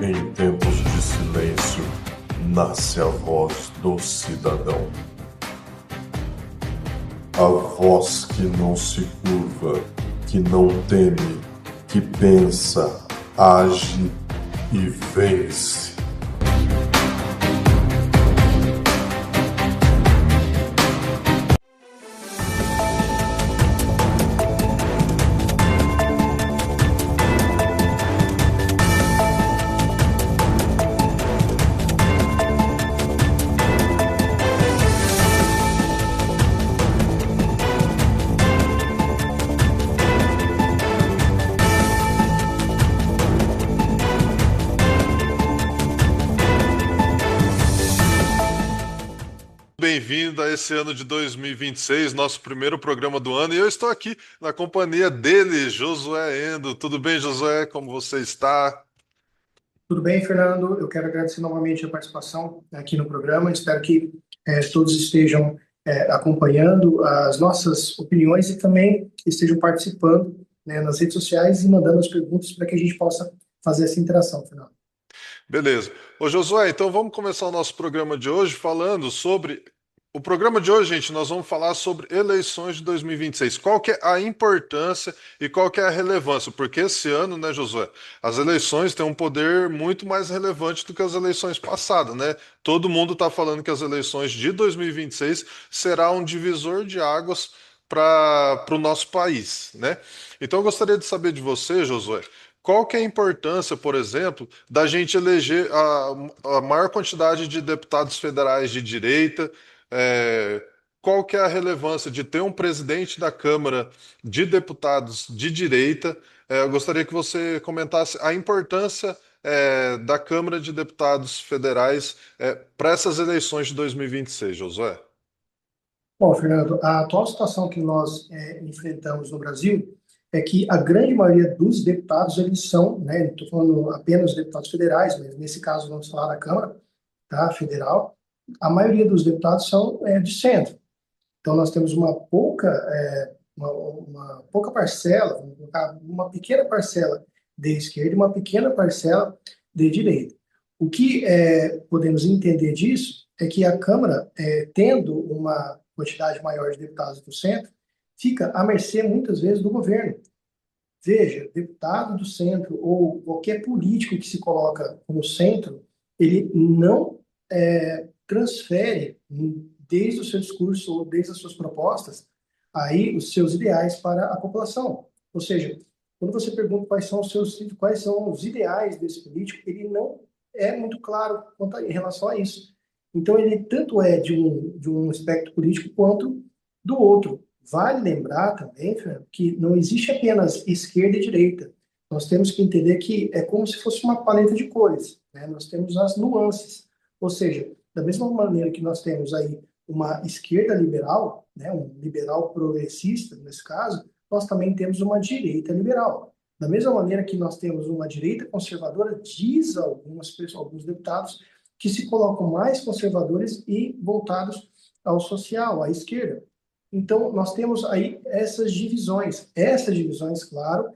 Em tempos de silêncio, nasce a voz do cidadão. A voz que não se curva, que não teme, que pensa, age e vence. Bem-vindo a esse ano de 2026, nosso primeiro programa do ano, e eu estou aqui na companhia dele, Josué Endo. Tudo bem, Josué? Como você está? Tudo bem, Fernando? Eu quero agradecer novamente a participação aqui no programa. Espero que todos estejam acompanhando as nossas opiniões e também estejam participando, né, nas redes sociais e mandando as perguntas para que a gente possa fazer essa interação, Fernando. Beleza. Ô, Josué, então vamos começar o nosso programa de hoje falando sobre. O programa de hoje, gente, nós vamos falar sobre eleições de 2026. Qual que é a importância e qual que é a relevância? Porque esse ano, né, Josué, as eleições têm um poder muito mais relevante do que as eleições passadas, né? Todo mundo está falando que as eleições de 2026 será um divisor de águas para o nosso país, né? Então eu gostaria de saber de você, Josué, qual que é a importância, por exemplo, da gente eleger a maior quantidade de deputados federais de direita? É, qual que é a relevância de ter um presidente da Câmara de Deputados de direita? Eu gostaria que você comentasse a importância, da Câmara de Deputados Federais, para essas eleições de 2026, Josué. Bom, Fernando, a atual situação que nós enfrentamos no Brasil é que a grande maioria dos deputados, eles são, né, não estou falando apenas deputados federais, mas nesse caso vamos falar da Câmara, tá, federal, a maioria dos deputados são de centro. Então, nós temos uma pouca parcela, vamos colocar uma pequena parcela de esquerda e uma pequena parcela de direita. O que podemos entender disso é que a Câmara, tendo uma quantidade maior de deputados do centro, fica à mercê, muitas vezes, do governo. Veja, deputado do centro ou qualquer político que se coloca como centro, ele não transfere, desde o seu discurso ou desde as suas propostas, aí os seus ideais para a população. Ou seja, quando você pergunta quais são os ideais desse político, ele não é muito claro em relação a isso. Então, ele tanto é de um espectro político quanto do outro. Vale lembrar também, Fernando, que não existe apenas esquerda e direita. Nós temos que entender que é como se fosse uma paleta de cores, né? Nós temos as nuances. Ou seja, da mesma maneira que nós temos aí uma esquerda liberal, né, um liberal progressista, nesse caso, nós também temos uma direita liberal. Da mesma maneira que nós temos uma direita conservadora, diz alguns deputados que se colocam mais conservadores e voltados ao social, à esquerda. Então, nós temos aí essas divisões. Essas divisões, claro,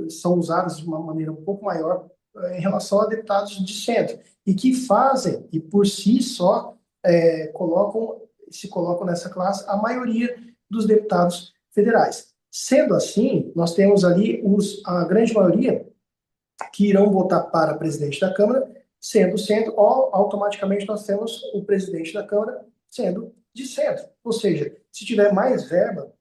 são usadas de uma maneira um pouco maior em relação a deputados de centro, e que fazem, e por si só, se colocam nessa classe a maioria dos deputados federais. Sendo assim, nós temos ali a grande maioria que irão votar para presidente da Câmara, sendo centro, ou automaticamente nós temos o presidente da Câmara sendo de centro. Ou seja, se tiver mais verba,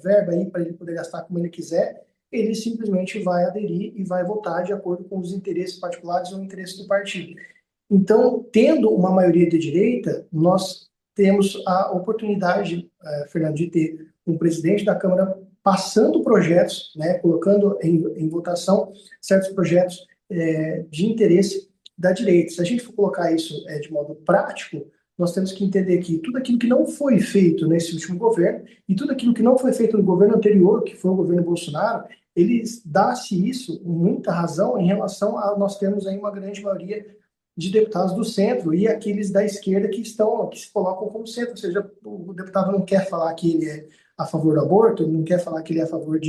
verba aí para ele poder gastar como ele quiser, ele simplesmente vai aderir e vai votar de acordo com os interesses particulares ou interesses do partido. Então, tendo uma maioria de direita, nós temos a oportunidade, Fernando, de ter um presidente da Câmara passando projetos, né, colocando em votação certos projetos de interesse da direita. Se a gente for colocar isso de modo prático, nós temos que entender que tudo aquilo que não foi feito nesse último governo e tudo aquilo que não foi feito no governo anterior, que foi o governo Bolsonaro, eles dá-se isso muita razão em relação a nós termos aí uma grande maioria de deputados do centro e aqueles da esquerda que se colocam como centro, ou seja, o deputado não quer falar que ele é a favor do aborto, ele não quer falar que ele é a favor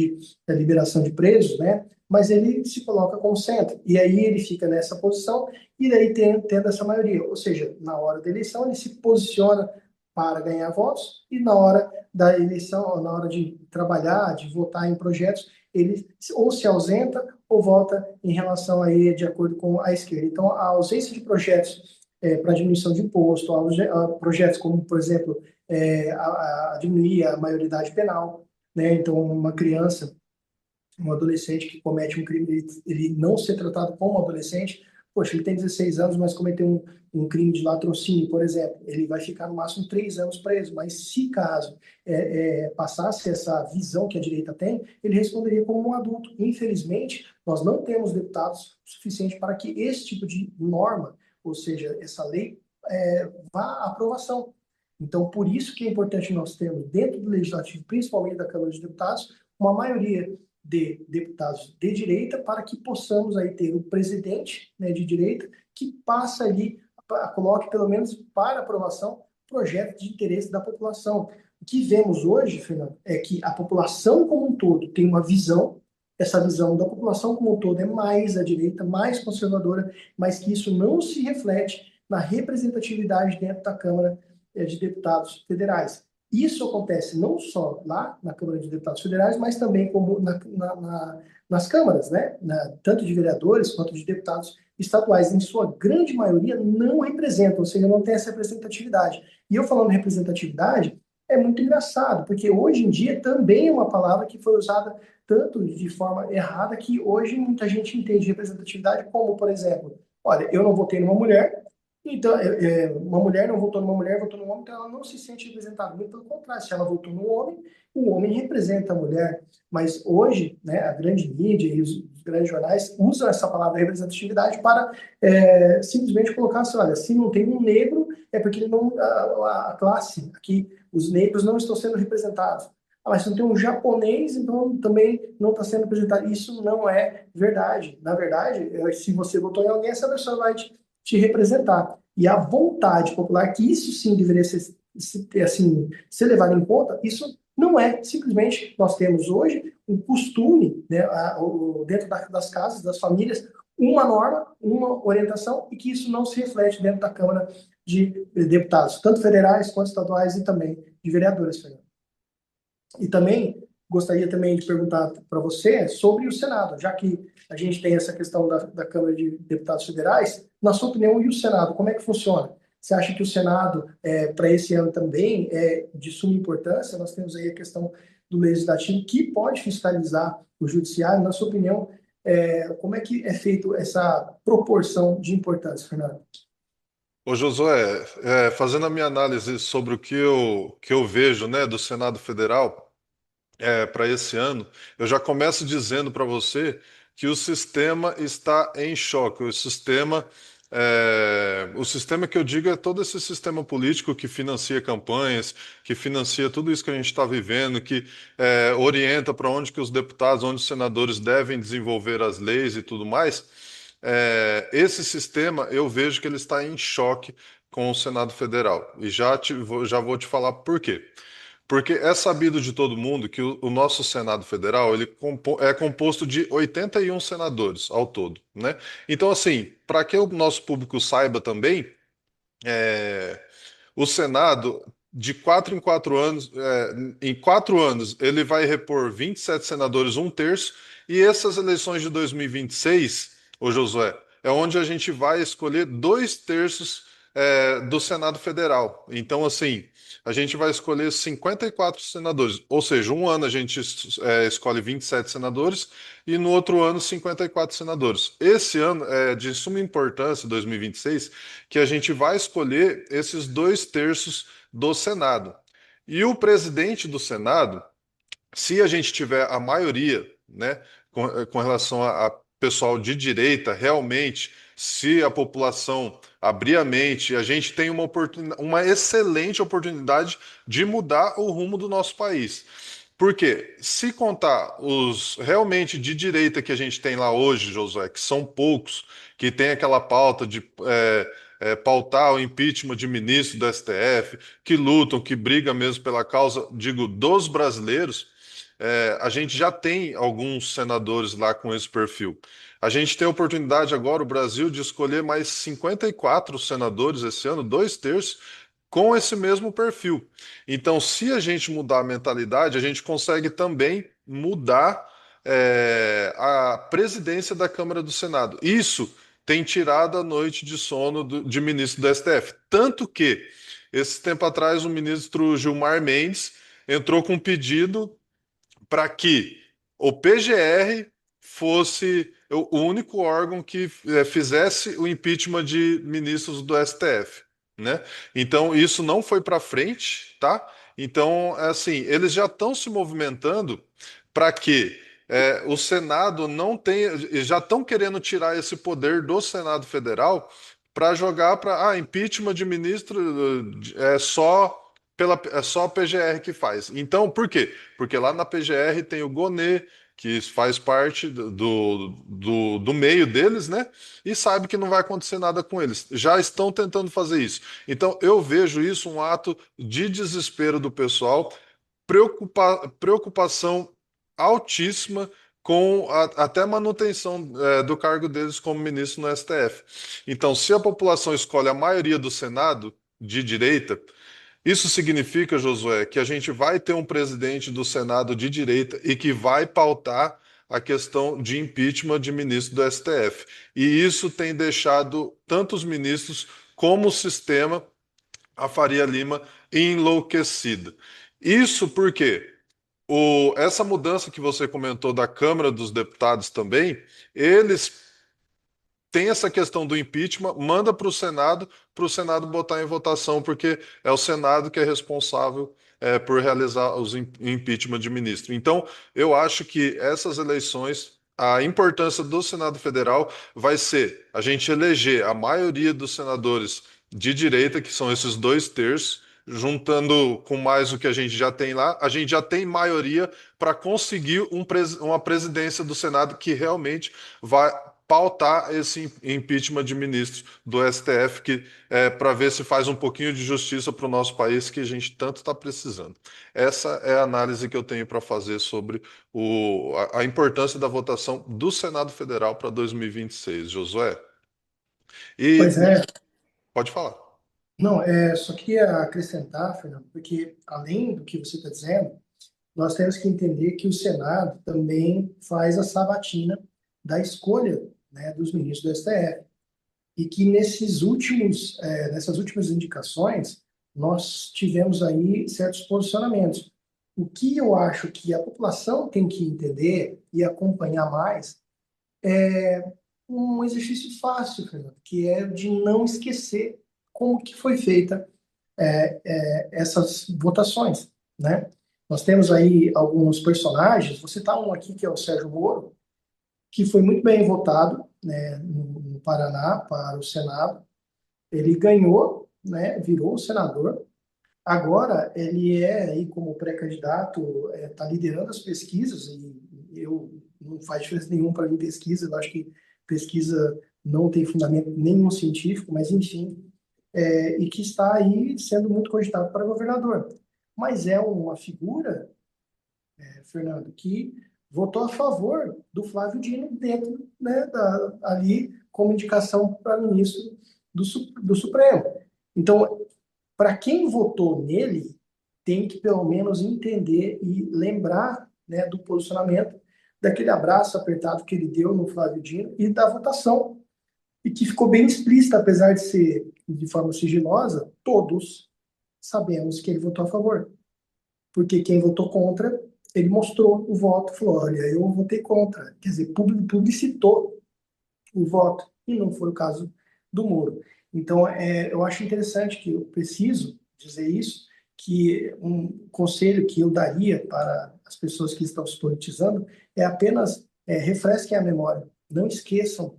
da liberação de presos, né? Mas ele se coloca como centro. E aí ele fica nessa posição e daí tendo essa maioria. Ou seja, na hora da eleição ele se posiciona para ganhar votos e na hora da eleição, na hora de trabalhar, de votar em projetos, ele ou se ausenta ou vota em relação aí de acordo com a esquerda. Então, a ausência de projetos para diminuição de imposto, a projetos como, por exemplo, a diminuir a maioridade penal, né? Então, uma criança, um adolescente que comete um crime, ele não ser tratado como adolescente, poxa, ele tem 16 anos, mas cometeu um crime de latrocínio, por exemplo, ele vai ficar no máximo 3 anos preso, mas se caso passasse essa visão que a direita tem, ele responderia como um adulto. Infelizmente, nós não temos deputados suficientes para que esse tipo de norma, ou seja, essa lei, vá à aprovação. Então, por isso que é importante nós termos dentro do Legislativo, principalmente da Câmara de Deputados, uma maioria de deputados de direita para que possamos aí ter o presidente, né, de direita que passa ali, coloque pelo menos para aprovação projetos de interesse da população. O que vemos hoje, Fernando, é que a população como um todo tem uma visão, essa visão da população como um todo é mais à direita, mais conservadora, mas que isso não se reflete na representatividade dentro da Câmara de Deputados Federais. Isso acontece não só lá na Câmara de Deputados Federais, mas também como nas câmaras, né? Tanto de vereadores quanto de deputados estaduais, em sua grande maioria, não representam, ou seja, não tem essa representatividade. E eu falando representatividade, é muito engraçado, porque hoje em dia também é uma palavra que foi usada tanto de forma errada que hoje muita gente entende representatividade como, por exemplo, olha, eu não votei numa mulher, então, uma mulher não votou numa mulher, votou num homem, então ela não se sente representada. Muito pelo contrário, se ela votou num homem, o homem representa a mulher. Mas hoje, né, a grande mídia e os grandes jornais usam essa palavra representatividade para simplesmente colocar assim, olha, se não tem um negro, é porque ele não, a classe, aqui, os negros não estão sendo representados. Ah, mas se não tem um japonês, então também não está sendo representado. Isso não é verdade. Na verdade, se você votou em alguém, essa pessoa vai te representar. E a vontade popular, que isso sim deveria ser levado em conta, isso não é. Simplesmente nós temos hoje um costume, né, dentro das casas, das famílias, uma norma, uma orientação, e que isso não se reflete dentro da Câmara de Deputados, tanto federais quanto estaduais e também de vereadores, Fernando. E também gostaria também de perguntar para você sobre o Senado, já que a gente tem essa questão da Câmara de Deputados Federais, na sua opinião, e o Senado, como é que funciona? Você acha que o Senado, para esse ano também, é de suma importância? Nós temos aí a questão do Legislativo, que pode fiscalizar o Judiciário. Na sua opinião, como é que é feito essa proporção de importância, Fernando? Ô Josué, fazendo a minha análise sobre o que eu vejo, né, do Senado Federal para esse ano, eu já começo dizendo para você que o sistema está em choque. O sistema que eu digo é todo esse sistema político que financia campanhas, que financia tudo isso que a gente está vivendo, que orienta para onde que os deputados, onde os senadores devem desenvolver as leis e tudo mais. Esse sistema eu vejo que ele está em choque com o Senado Federal. E já vou te falar por quê. Porque é sabido de todo mundo que o nosso Senado Federal é composto de 81 senadores ao todo, né? Então, assim, para que o nosso público saiba também, é, o Senado, de 4 em 4 anos, em 4 anos, ele vai repor 27 senadores, um terço, e essas eleições de 2026, ô Josué, é onde a gente vai escolher 2 terços, do Senado Federal. Então, assim, a gente vai escolher 54 senadores, ou seja, um ano a gente escolhe 27 senadores e no outro ano 54 senadores. Esse ano é de suma importância, 2026, que a gente vai escolher esses 2 terços do Senado. E o presidente do Senado, se a gente tiver a maioria, né, com relação a pessoal de direita, realmente, se a população abrir a mente, a gente tem uma excelente oportunidade de mudar o rumo do nosso país. Porque se contar os realmente de direita que a gente tem lá hoje, Josué, que são poucos, que tem aquela pauta de pautar o impeachment de ministro do STF, que lutam, que brigam mesmo pela causa, digo, dos brasileiros, a gente já tem alguns senadores lá com esse perfil. A gente tem a oportunidade agora, o Brasil, de escolher mais 54 senadores esse ano, 2/3, com esse mesmo perfil. Então, se a gente mudar a mentalidade, a gente consegue também mudar a presidência da Câmara do Senado. Isso tem tirado a noite de sono de ministro do STF. Tanto que, esse tempo atrás, o ministro Gilmar Mendes entrou com um pedido para que o PGR fosse o único órgão que fizesse o impeachment de ministros do STF, né? Então isso não foi para frente, tá? Então, assim, eles já estão se movimentando para que o Senado não tenha, já estão querendo tirar esse poder do Senado Federal para jogar para impeachment de ministro é só a PGR que faz. Então, por quê? Porque lá na PGR tem o Gonê, que faz parte do meio deles, né? E sabe que não vai acontecer nada com eles. Já estão tentando fazer isso. Então, eu vejo isso um ato de desespero do pessoal, preocupação altíssima com até manutenção do cargo deles como ministro no STF. Então, se a população escolhe a maioria do Senado de direita, isso significa, Josué, que a gente vai ter um presidente do Senado de direita e que vai pautar a questão de impeachment de ministro do STF. E isso tem deixado tanto os ministros como o sistema, a Faria Lima, enlouquecida. Isso porque essa mudança que você comentou da Câmara dos Deputados também, eles tem essa questão do impeachment, manda para o Senado botar em votação, porque é o Senado que é responsável por realizar os impeachment de ministro. Então, eu acho que essas eleições, a importância do Senado Federal vai ser a gente eleger a maioria dos senadores de direita, que são esses 2/3, juntando com mais o que a gente já tem lá, a gente já tem maioria para conseguir uma presidência do Senado que realmente vai pautar esse impeachment de ministros do STF, que para ver se faz um pouquinho de justiça para o nosso país, que a gente tanto está precisando. Essa é a análise que eu tenho para fazer sobre a importância da votação do Senado Federal para 2026, Josué. E Pois é, pode falar. não, só queria acrescentar, Fernando, porque além do que você está dizendo, nós temos que entender que o Senado também faz a sabatina da escolha, né, dos ministros do STF. E que nessas últimas indicações, nós tivemos aí certos posicionamentos. O que eu acho que a população tem que entender e acompanhar mais é um exercício fácil, Fernando, que é de não esquecer como que foi feita essas votações, né? Nós temos aí alguns personagens, vou citar um aqui que é o Sérgio Moro, que foi muito bem votado, né, no Paraná para o Senado. Ele ganhou, né, virou senador. Agora ele aí como pré-candidato, está liderando as pesquisas e eu não faz diferença nenhuma para mim pesquisa. Eu acho que pesquisa não tem fundamento nenhum científico, mas enfim, e que está aí sendo muito cogitado para governador. Mas é uma figura, Fernando, que votou a favor do Flávio Dino dentro, né, ali como indicação para ministro do Supremo. Então, para quem votou nele, tem que pelo menos entender e lembrar, né, do posicionamento, daquele abraço apertado que ele deu no Flávio Dino e da votação, e que ficou bem explícita, apesar de ser de forma sigilosa, todos sabemos que ele votou a favor. Porque quem votou contra, ele mostrou o voto, falou, olha, eu votei contra. Quer dizer, publicitou o voto, e não foi o caso do Moro. Então, eu acho interessante que eu preciso dizer isso, que um conselho que eu daria para as pessoas que estão se politizando é apenas refresquem a memória, não esqueçam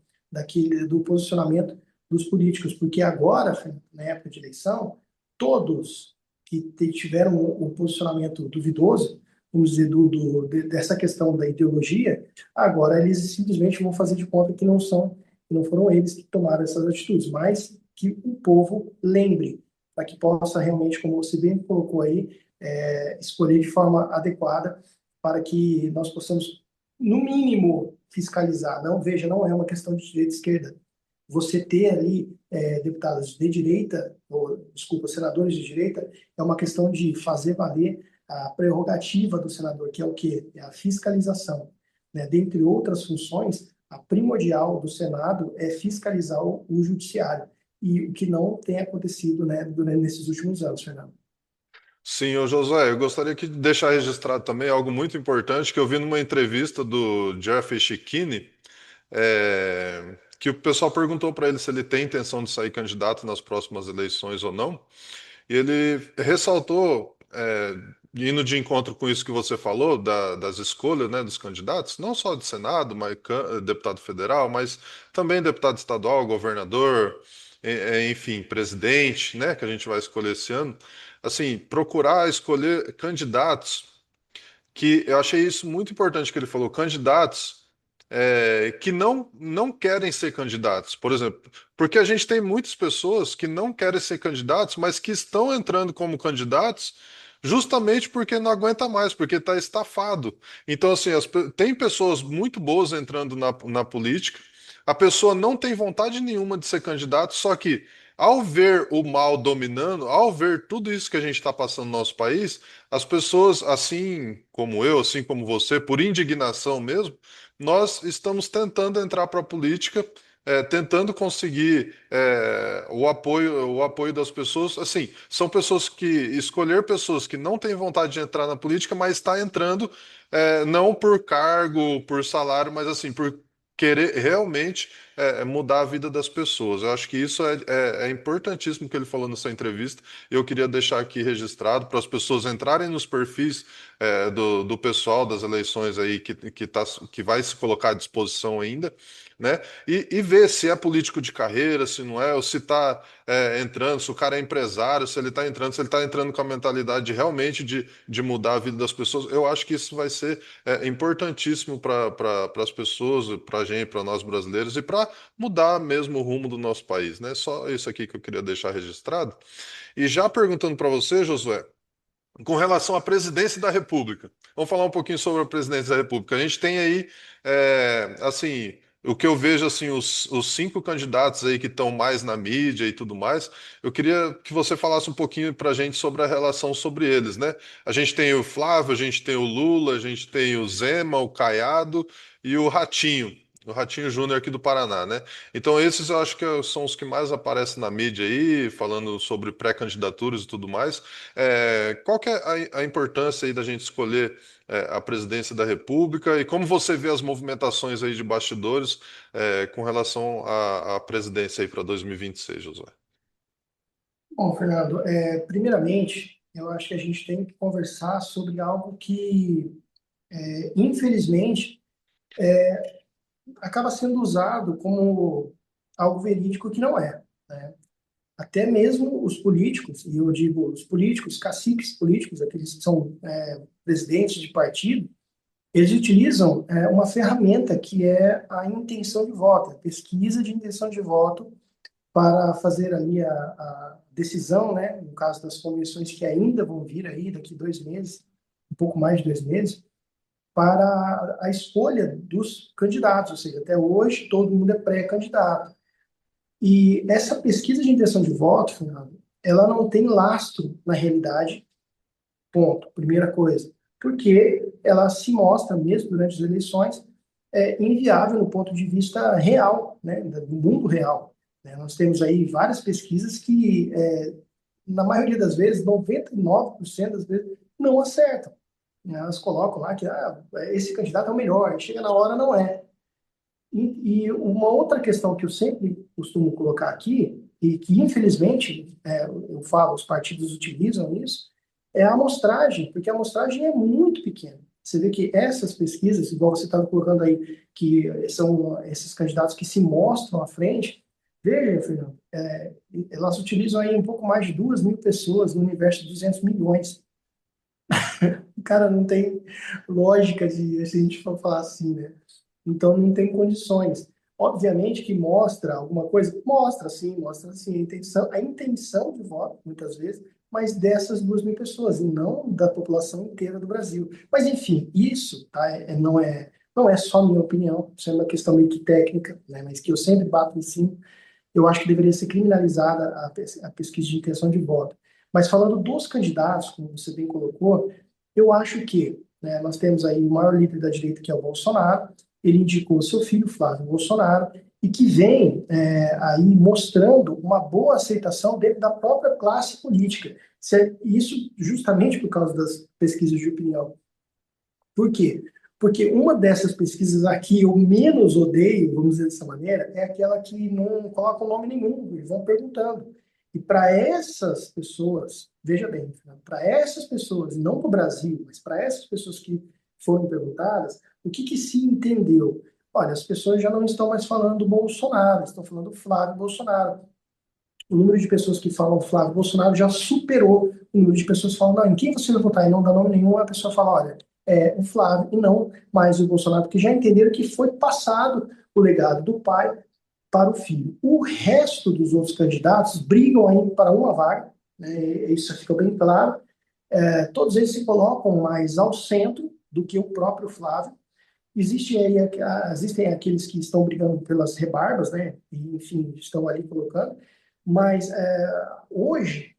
do posicionamento dos políticos, porque agora, na época de eleição, todos que tiveram um posicionamento duvidoso, vamos dizer, dessa questão da ideologia, agora eles simplesmente vão fazer de conta que não foram eles que tomaram essas atitudes, mas que o povo lembre, para que possa realmente, como você bem colocou aí, escolher de forma adequada, para que nós possamos, no mínimo, fiscalizar. Não, veja, não é uma questão de direita e esquerda. Você ter ali deputados de direita, ou, desculpa, senadores de direita, é uma questão de fazer valer a prerrogativa do senador, que é o quê? É a fiscalização. Né? Dentre outras funções, a primordial do Senado é fiscalizar o judiciário, e o que não tem acontecido, né, nesses últimos anos, Fernando. Sim, ô Josué, eu gostaria de deixar registrado também algo muito importante que eu vi numa entrevista do Jeffrey Schickini, que o pessoal perguntou para ele se ele tem intenção de sair candidato nas próximas eleições ou não. E ele ressaltou, indo de encontro com isso que você falou, das escolhas, né, dos candidatos, não só de Senado, mas deputado federal, mas também deputado estadual, governador, enfim, presidente, né, que a gente vai escolher esse ano. Assim, procurar escolher candidatos que eu achei isso muito importante que ele falou, candidatos que não querem ser candidatos, por exemplo, porque a gente tem muitas pessoas que não querem ser candidatos, mas que estão entrando como candidatos justamente porque não aguenta mais, porque está estafado. Então, assim, tem pessoas muito boas entrando na política, a pessoa não tem vontade nenhuma de ser candidato, só que ao ver o mal dominando, ao ver tudo isso que a gente está passando no nosso país, as pessoas, assim como eu, assim como você, por indignação mesmo, nós estamos tentando entrar para a política, tentando conseguir o apoio das pessoas. Assim, são pessoas que escolher pessoas que não têm vontade de entrar na política, mas está entrando não por cargo, por salário, mas assim por querer realmente mudar a vida das pessoas. Eu acho que isso é importantíssimo que ele falou nessa entrevista. Eu queria deixar aqui registrado para as pessoas entrarem nos perfis do pessoal das eleições aí que vai se colocar à disposição ainda, né? E ver se é político de carreira, se não é, ou se está entrando, se o cara é empresário, se ele está entrando, se ele está entrando com a mentalidade realmente de mudar a vida das pessoas. Eu acho que isso vai ser importantíssimo para as pessoas, para a gente, para nós brasileiros e para mudar mesmo o rumo do nosso país, né? Só isso aqui que eu queria deixar registrado. E já perguntando para você, Josué, com relação à presidência da República. Vamos falar um pouquinho sobre a presidência da República. A gente tem aí, assim, o que eu vejo, assim, os cinco candidatos aí que estão mais na mídia e tudo mais. Eu queria que você falasse um pouquinho para a gente sobre a relação sobre eles, né? A gente tem o Flávio, a gente tem o Lula, a gente tem o Zema, o Caiado e o Ratinho. O Ratinho Júnior aqui do Paraná, né? Então, esses eu acho que são os que mais aparecem na mídia aí, falando sobre pré-candidaturas e tudo mais. Qual que é a importância aí da gente escolher a presidência da República e como você vê as movimentações aí de bastidores com relação à presidência aí para 2026, Josué? Bom, Fernando, primeiramente, eu acho que a gente tem que conversar sobre algo que, infelizmente, acaba sendo usado como algo verídico que não é, né? Até mesmo os políticos, e eu digo os políticos, caciques políticos, aqueles que são presidentes de partido, eles utilizam uma ferramenta que é a intenção de voto, a pesquisa de intenção de voto, para fazer ali a decisão, né, no caso das convenções que ainda vão vir aí daqui 2 meses, um pouco mais de 2 meses, para a escolha dos candidatos, ou seja, até hoje todo mundo é pré-candidato. E essa pesquisa de intenção de voto, Fernando, ela não tem lastro na realidade, ponto, primeira coisa, porque ela se mostra, mesmo durante as eleições, inviável no ponto de vista real, né, do mundo real. Né? Nós temos aí várias pesquisas que, na maioria das vezes, 99% das vezes, não acertam. Né? Elas colocam lá que esse candidato é o melhor, e chega na hora, não é. E uma outra questão que eu sempre costumo colocar aqui, e que infelizmente, eu falo, os partidos utilizam isso, é a amostragem, porque a amostragem é muito pequena. Você vê que essas pesquisas, igual você estava colocando aí, que são esses candidatos que se mostram à frente, veja, Fernando, elas utilizam aí um pouco mais de 2.000 pessoas no universo de 200 milhões. Cara, não tem lógica de se a gente for falar assim, né? Então não tem condições. Obviamente que mostra alguma coisa, mostra sim a intenção de voto, muitas vezes, mas dessas 2.000 pessoas, e não da população inteira do Brasil. Mas, enfim, isso tá, não é só minha opinião, isso é uma questão meio que técnica, né, mas que eu sempre bato em cima. Eu acho que deveria ser criminalizada a pesquisa de intenção de voto. Mas falando dos candidatos, como você bem colocou, eu acho que, né, nós temos aí o maior líder da direita, que é o Bolsonaro. Ele indicou seu filho, Flávio Bolsonaro, e que vem aí mostrando uma boa aceitação dentro da própria classe política. Isso justamente por causa das pesquisas de opinião. Por quê? Porque uma dessas pesquisas aqui eu menos odeio, vamos dizer dessa maneira, é aquela que não coloca nome nenhum, e vão perguntando. E para essas pessoas, veja bem, para essas pessoas, não para o Brasil, mas para essas pessoas que foram perguntadas, o que se entendeu? Olha, as pessoas já não estão mais falando do Bolsonaro, estão falando do Flávio Bolsonaro. O número de pessoas que falam Flávio Bolsonaro já superou o número de pessoas que falam, não, em quem você vai votar? E não dá nome nenhum, a pessoa fala, olha, é o Flávio e não mais o Bolsonaro, porque já entenderam que foi passado o legado do pai para o filho. O resto dos outros candidatos brigam ainda para uma vaga, né, isso fica bem claro. Todos eles se colocam mais ao centro do que o próprio Flávio. Existem aqueles que estão brigando pelas rebarbas, né? E, enfim, estão ali colocando. Mas hoje,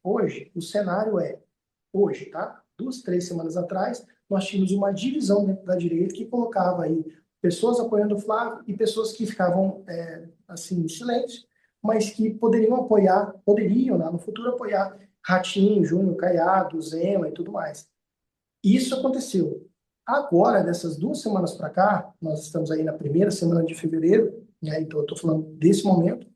o cenário hoje, tá? 2, 3 semanas atrás, nós tínhamos uma divisão dentro da direita que colocava aí pessoas apoiando o Flávio e pessoas que ficavam, assim, em silêncio, mas que poderiam, né, no futuro, apoiar Ratinho, Júnior, Caiado, Zema e tudo mais. Isso aconteceu. Agora, dessas 2 semanas para cá, nós estamos aí na primeira semana de fevereiro, né, então eu estou falando desse momento.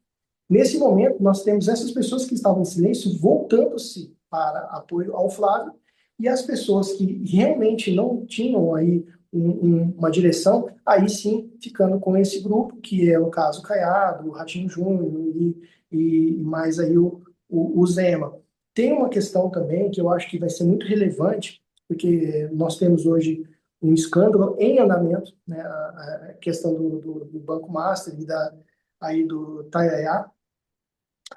Nesse momento, nós temos essas pessoas que estavam em silêncio voltando-se para apoio ao Flávio e as pessoas que realmente não tinham aí uma direção, aí sim ficando com esse grupo, que é o caso Caiado, o Ratinho Júnior e mais aí o Zema. Tem uma questão também que eu acho que vai ser muito relevante, porque nós temos hoje um escândalo em andamento, né, a questão do Banco Master e aí do Tayaya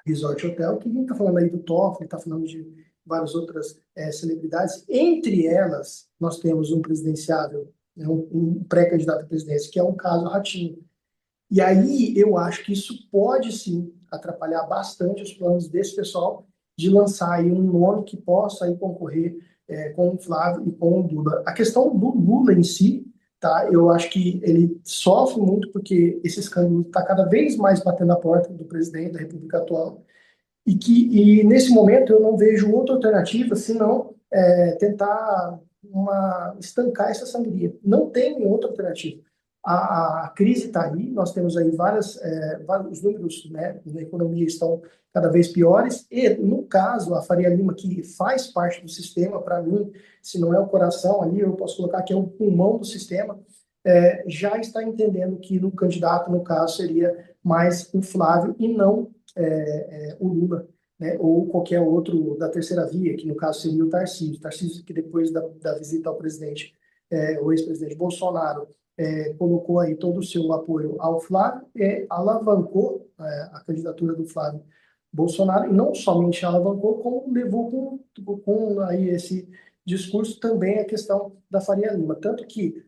Resort Hotel, que a gente está falando aí do Toffoli, está falando de várias outras celebridades. Entre elas, nós temos um presidenciável, né, um pré-candidato à presidência, que é o caso Ratinho. E aí eu acho que isso pode sim atrapalhar bastante os planos desse pessoal de lançar aí um nome que possa aí concorrer com o Flávio e com o Lula. A questão do Lula em si, tá? Eu acho que ele sofre muito porque esse escândalo está cada vez mais batendo na porta do presidente da República atual e nesse momento eu não vejo outra alternativa senão tentar estancar essa sangria. Não tem outra alternativa. A crise está aí, nós temos aí vários números, né, na economia estão cada vez piores, e no caso, a Faria Lima, que faz parte do sistema, para mim, se não é o coração ali, eu posso colocar que é o pulmão do sistema, já está entendendo que no candidato, no caso, seria mais o Flávio e não o Lula, né, ou qualquer outro da terceira via, que no caso seria o Tarcísio. Tarcísio, que depois da visita ao presidente, o ex-presidente Bolsonaro, colocou aí todo o seu apoio ao Flávio, alavancou a candidatura do Flávio Bolsonaro, e não somente alavancou, como levou com aí esse discurso também a questão da Faria Lima. Tanto que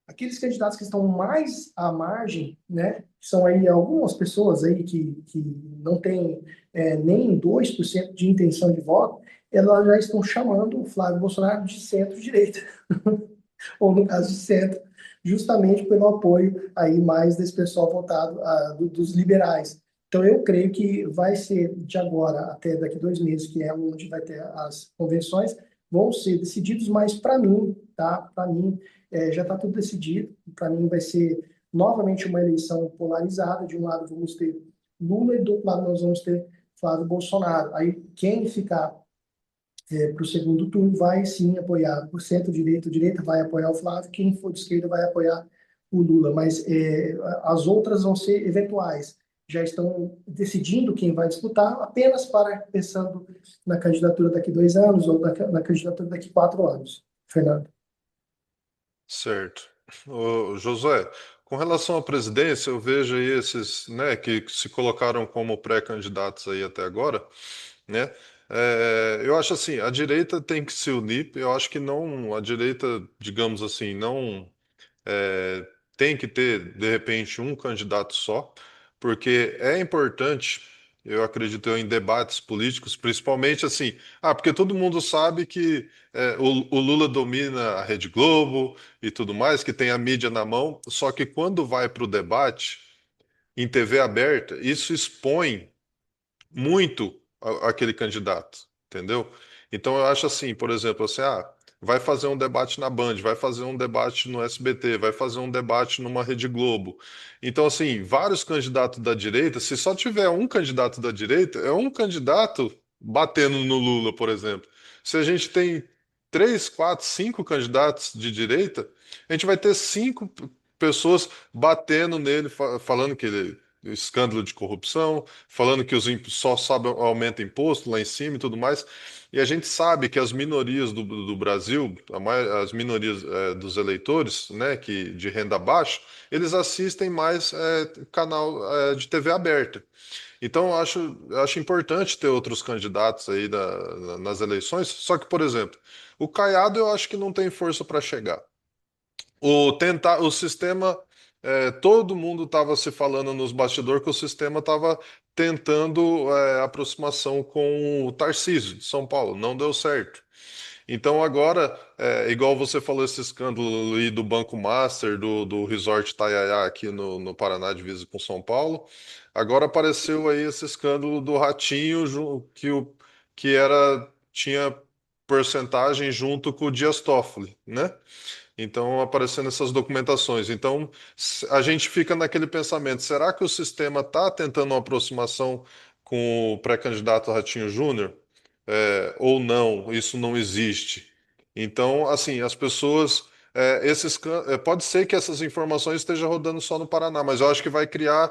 aqueles candidatos que estão mais à margem, né, são aí algumas pessoas aí que não têm nem 2% de intenção de voto, elas já estão chamando o Flávio Bolsonaro de centro-direita, ou no caso de centro, justamente pelo apoio aí mais desse pessoal votado dos liberais. Então eu creio que vai ser de agora até daqui 2 meses, que é onde vai ter as convenções, vão ser decididos, mas para mim, tá? Para mim, já está tudo decidido. Para mim vai ser novamente uma eleição polarizada. De um lado vamos ter Lula e do outro lado nós vamos ter Flávio Bolsonaro. Aí quem ficar para o segundo turno vai sim apoiar o centro-direita, a direita vai apoiar o Flávio, quem for de esquerda vai apoiar o Lula, mas as outras vão ser eventuais. Já estão decidindo quem vai disputar, apenas pensando na candidatura daqui 2 anos ou na candidatura daqui 4 anos. Fernando. Certo. Ô, Josué, com relação à presidência, eu vejo aí esses, né, que se colocaram como pré-candidatos aí até agora, né? Eu acho assim, a direita tem que se unir. Eu acho que não, a direita, digamos assim, não é, tem que ter, de repente, um candidato só, porque é importante, eu acredito eu, em debates políticos, principalmente assim, porque todo mundo sabe que o Lula domina a Rede Globo e tudo mais, que tem a mídia na mão, só que quando vai para o debate em TV aberta, isso expõe muito aquele candidato, entendeu? Então eu acho assim, por exemplo, assim, vai fazer um debate na Band, vai fazer um debate no SBT, vai fazer um debate numa Rede Globo. Então, assim, vários candidatos da direita, se só tiver um candidato da direita, é um candidato batendo no Lula, por exemplo. Se a gente tem três, quatro, cinco candidatos de direita, a gente vai ter cinco pessoas batendo nele, falando que ele escândalo de corrupção, falando que só sobe, aumenta imposto lá em cima e tudo mais. E a gente sabe que as minorias do Brasil, as minorias dos eleitores, né, que de renda baixa, eles assistem mais canal de TV aberta. Então, eu acho importante ter outros candidatos aí nas eleições. Só que, por exemplo, o Caiado eu acho que não tem força para chegar. O sistema, todo mundo estava se falando nos bastidores que o sistema estava tentando aproximação com o Tarcísio de São Paulo, não deu certo. Então agora, igual você falou esse escândalo aí do Banco Master, do Resort Taiaiá aqui no Paraná, divisa com São Paulo, agora apareceu aí esse escândalo do Ratinho, tinha porcentagem junto com o Dias Toffoli, né? Então, aparecendo essas documentações. Então, a gente fica naquele pensamento: será que o sistema está tentando uma aproximação com o pré-candidato Ratinho Júnior? Ou não, isso não existe. Então, assim, as pessoas. Pode ser que essas informações estejam rodando só no Paraná, mas eu acho que vai criar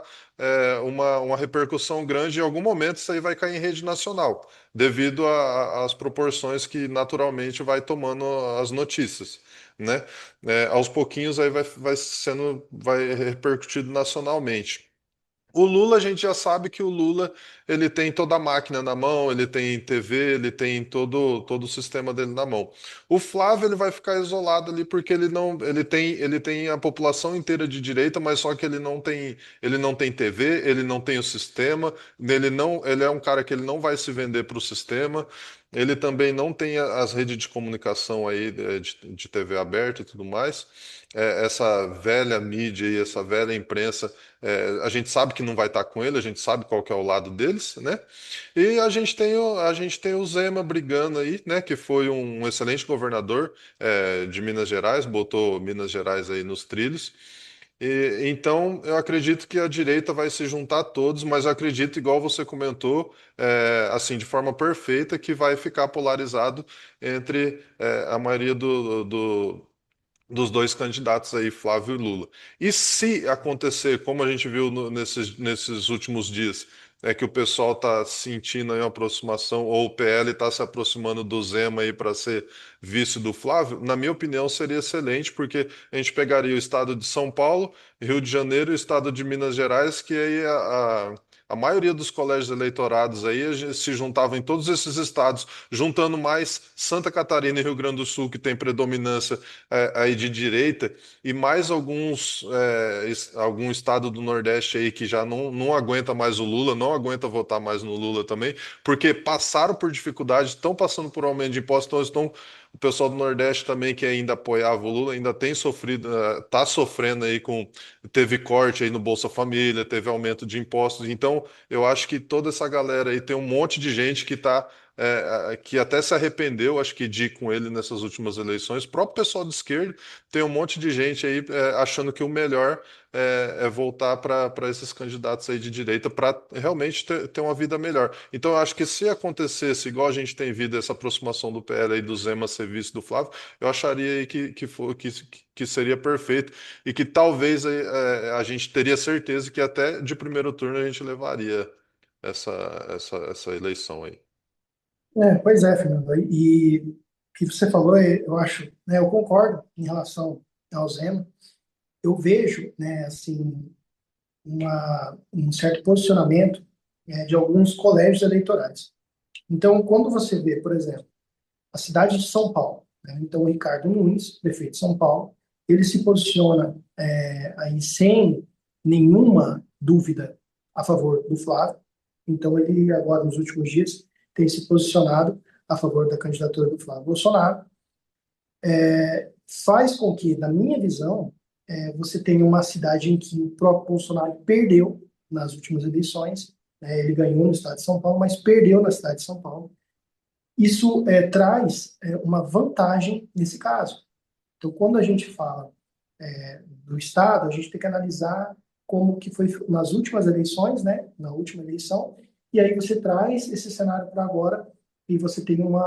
uma repercussão grande. Em algum momento, isso aí vai cair em rede nacional, devido às proporções que naturalmente vai tomando as notícias, né? Aos pouquinhos aí vai repercutido nacionalmente. O Lula, a gente já sabe que o Lula ele tem toda a máquina na mão, ele tem TV, ele tem todo o sistema dele na mão. O Flávio ele vai ficar isolado ali porque ele tem a população inteira de direita, mas só que ele não tem TV, ele não tem o sistema, ele é um cara que ele não vai se vender para o sistema. Ele também não tem as redes de comunicação aí de TV aberta e tudo mais. Essa velha mídia e essa velha imprensa, a gente sabe que não vai estar com ele, a gente sabe qual que é o lado deles, né? E a gente tem o Zema brigando aí, né? Que foi um excelente governador, de Minas Gerais, botou Minas Gerais aí nos trilhos. Então, eu acredito que a direita vai se juntar a todos, mas eu acredito, igual você comentou, assim, de forma perfeita, que vai ficar polarizado entre a maioria dos dois candidatos aí, Flávio e Lula. E se acontecer, como a gente viu nesses últimos dias, que o pessoal está sentindo aí uma aproximação, ou o PL está se aproximando do Zema aí para ser vice do Flávio, na minha opinião seria excelente, porque a gente pegaria o estado de São Paulo, Rio de Janeiro e o estado de Minas Gerais, que aí a maioria dos colégios eleitorados aí se juntavam em todos esses estados, juntando mais Santa Catarina e Rio Grande do Sul, que tem predominância aí de direita, e mais algum estado do Nordeste aí que já não aguenta mais o Lula, não aguenta votar mais no Lula também, porque passaram por dificuldade, estão passando por aumento de impostos, então o pessoal do Nordeste também que ainda apoiava o Lula ainda tem sofrido, está sofrendo aí teve corte aí no Bolsa Família, teve aumento de impostos, então eu acho que toda essa galera aí tem um monte de gente que até se arrependeu, acho que de ir com ele nessas últimas eleições. O próprio pessoal de esquerda tem um monte de gente aí achando que o melhor é voltar para esses candidatos aí de direita para realmente ter uma vida melhor. Então, eu acho que se acontecesse, igual a gente tem visto essa aproximação do PL aí do Zema ser vice do Flávio, eu acharia aí que seria perfeito e que talvez a gente teria certeza que até de primeiro turno a gente levaria essa, essa eleição aí. Pois é, Fernando. E o que você falou, eu acho, né, eu concordo em relação ao Zema. eu vejo, né, assim, um certo posicionamento, de alguns colégios eleitorais. Então, quando você vê, por exemplo, a cidade de São Paulo, né, então o Ricardo Nunes, prefeito de São Paulo, ele se posiciona aí sem nenhuma dúvida a favor do Flávio. Então, ele agora, nos últimos dias, tem se posicionado a favor da candidatura do Flávio Bolsonaro. Faz com que, na minha visão, você tenha uma cidade em que o próprio Bolsonaro perdeu nas últimas eleições, né? Ele ganhou no estado de São Paulo, mas perdeu na cidade de São Paulo. Isso traz uma vantagem nesse caso. Então, quando a gente fala do estado, a gente tem que analisar como que foi nas últimas eleições, né? Na última eleição, e aí você traz esse cenário para agora e você tem um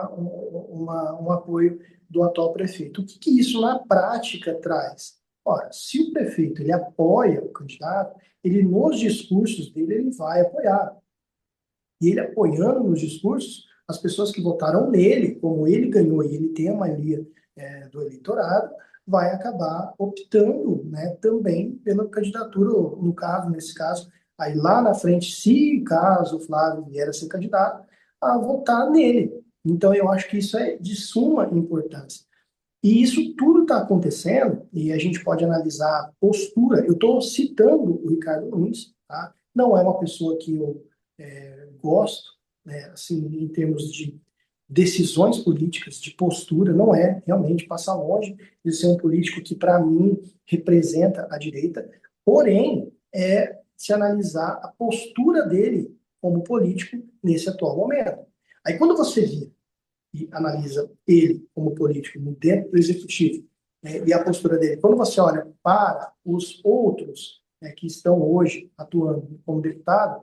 apoio do atual prefeito. O que que isso na prática traz? Ora, se o prefeito ele apoia o candidato, ele nos discursos dele ele vai apoiar. E ele apoiando nos discursos, as pessoas que votaram nele, como ele ganhou e ele tem a maioria do eleitorado, vai acabar optando, né, também pela candidatura, no caso, nesse caso, aí lá na frente, se caso o Flávio vier a ser candidato, a votar nele. Então, eu acho que isso é de suma importância. E isso tudo está acontecendo, e a gente pode analisar a postura. Eu estou citando o Ricardo Nunes, tá? Não é uma pessoa que eu gosto, né, assim, em termos de decisões políticas, de postura, não é realmente passa longe de ser um político que, para mim, representa a direita, porém, se analisar a postura dele como político nesse atual momento. Aí, quando você vê e analisa ele como político dentro do executivo, né, e a postura dele, quando você olha para os outros, né, que estão hoje atuando como deputado,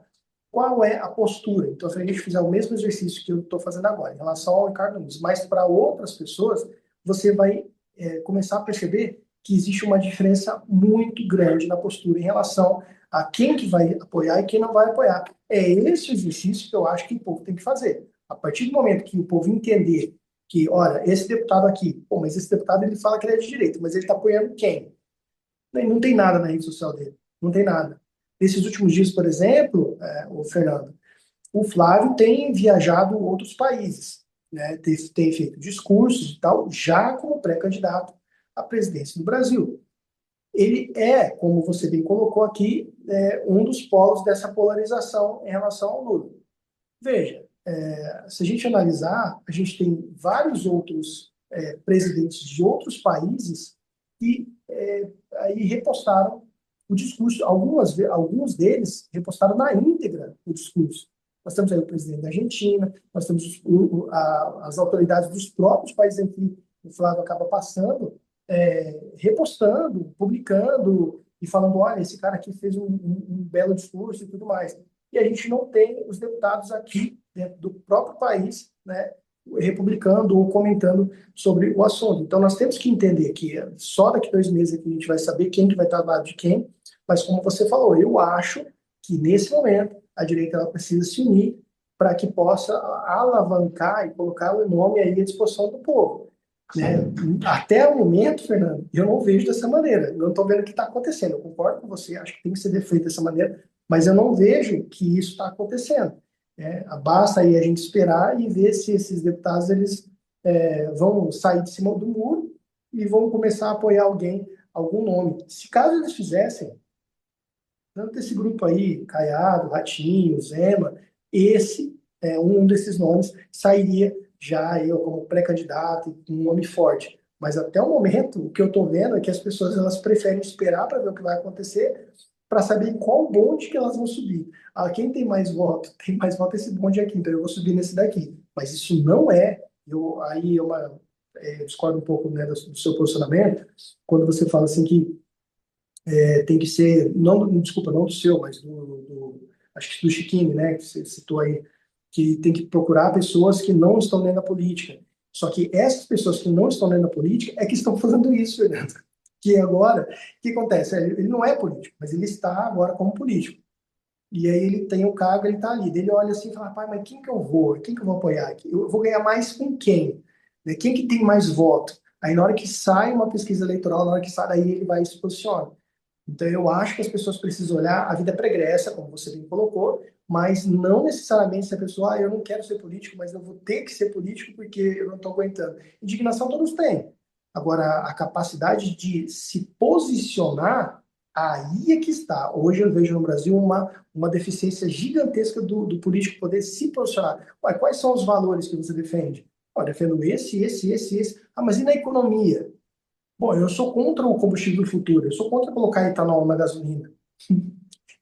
qual é a postura? Então, se a gente fizer o mesmo exercício que eu estou fazendo agora, em relação ao Ricardo Nunes, mas para outras pessoas, você vai começar a perceber que existe uma diferença muito grande na postura em relação a quem que vai apoiar e quem não vai apoiar. É esse exercício que eu acho que o povo tem que fazer. A partir do momento que o povo entender que, olha, esse deputado aqui, pô, mas esse deputado ele fala que ele é de direita, mas ele está apoiando quem? Não tem nada na rede social dele, não tem nada. Nesses últimos dias, por exemplo, o Fernando, o Flávio tem viajado a outros países, né? Tem feito discursos e tal, já como pré-candidato à presidência do Brasil. Ele é, como você bem colocou aqui, um dos polos dessa polarização em relação ao Lula. Veja, se a gente analisar, a gente tem vários outros presidentes de outros países que aí repostaram o discurso. Alguns deles repostaram na íntegra o discurso. Nós temos aí o presidente da Argentina, nós temos as autoridades dos próprios países em que o Flávio acaba passando, repostando, publicando e falando, olha, esse cara aqui fez um belo discurso e tudo mais. E a gente não tem os deputados aqui dentro do próprio país, né, republicando ou comentando sobre o assunto. Então, nós temos que entender que só daqui 2 meses que a gente vai saber quem que vai estar do lado de quem, mas como você falou, eu acho que nesse momento a direita ela precisa se unir para que possa alavancar e colocar o nome aí à disposição do povo. Né? Até o momento, Fernando, eu não vejo dessa maneira. Eu não estou vendo o que está acontecendo. Eu concordo com você, acho que tem que ser feito dessa maneira, mas eu não vejo que isso está acontecendo. Basta aí a gente esperar e ver se esses deputados eles vão sair de cima do muro e vão começar a apoiar algum nome. Se caso eles fizessem, tanto esse grupo aí, Caiado, Ratinho, Zema, esse um desses nomes sairia já eu como pré-candidato, um nome forte. Mas até o momento, o que eu estou vendo é que as pessoas elas preferem esperar para ver o que vai acontecer, para saber qual bonde que elas vão subir. Quem tem mais voto esse bonde aqui, então eu vou subir nesse daqui. Mas isso não eu discordo um pouco, né, do seu posicionamento, quando você fala assim que tem que ser, não, desculpa, não do seu, mas acho que do Chiquinho, né, que você citou aí, que tem que procurar pessoas que não estão dentro da política. Só que essas pessoas que não estão dentro da política é que estão fazendo isso, Fernando. Que agora, o que acontece? Ele não é político, mas ele está agora como político. E aí ele tem o cargo, ele está ali. Ele olha assim e fala, pai, mas quem que eu vou? Quem que eu vou apoiar aqui? Eu vou ganhar mais com quem? Quem que tem mais voto? Aí na hora que sai uma pesquisa eleitoral, na hora que sai, aí ele vai e se posiciona. Então, eu acho que as pessoas precisam olhar a vida pregressa, como você bem colocou, mas não necessariamente se a pessoa, eu não quero ser político, mas eu vou ter que ser político porque eu não estou aguentando. Indignação todos têm. Agora, a capacidade de se posicionar, aí é que está. Hoje eu vejo no Brasil uma deficiência gigantesca do político poder se posicionar. Ué, quais são os valores que você defende? Eu defendo esse. Ah, mas e na economia? Bom, eu sou contra o combustível futuro, eu sou contra colocar etanol na gasolina.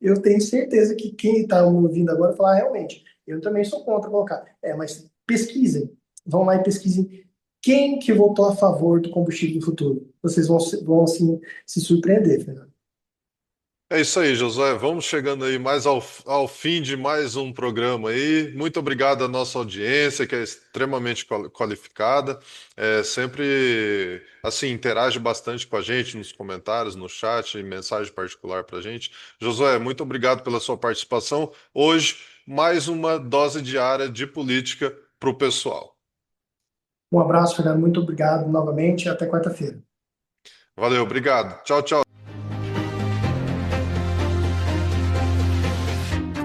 Eu tenho certeza que quem está me ouvindo agora falar, realmente, eu também sou contra colocar. Mas pesquisem, vão lá e pesquisem quem que votou a favor do combustível futuro. Vocês vão assim, se surpreender, Fernando. É isso aí, Josué. Vamos chegando aí mais ao fim de mais um programa aí. Muito obrigado à nossa audiência, que é extremamente qualificada. Sempre, assim, interage bastante com a gente nos comentários, no chat, em mensagem particular para a gente. Josué, muito obrigado pela sua participação. Hoje, mais uma dose diária de política para o pessoal. Um abraço, Fernando. Muito obrigado novamente. Até quarta-feira. Valeu, obrigado. Tchau, tchau.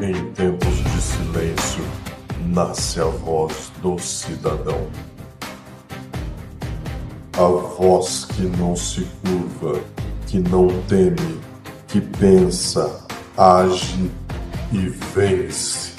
Em tempos de silêncio, nasce a voz do cidadão. A voz que não se curva, que não teme, que pensa, age e vence.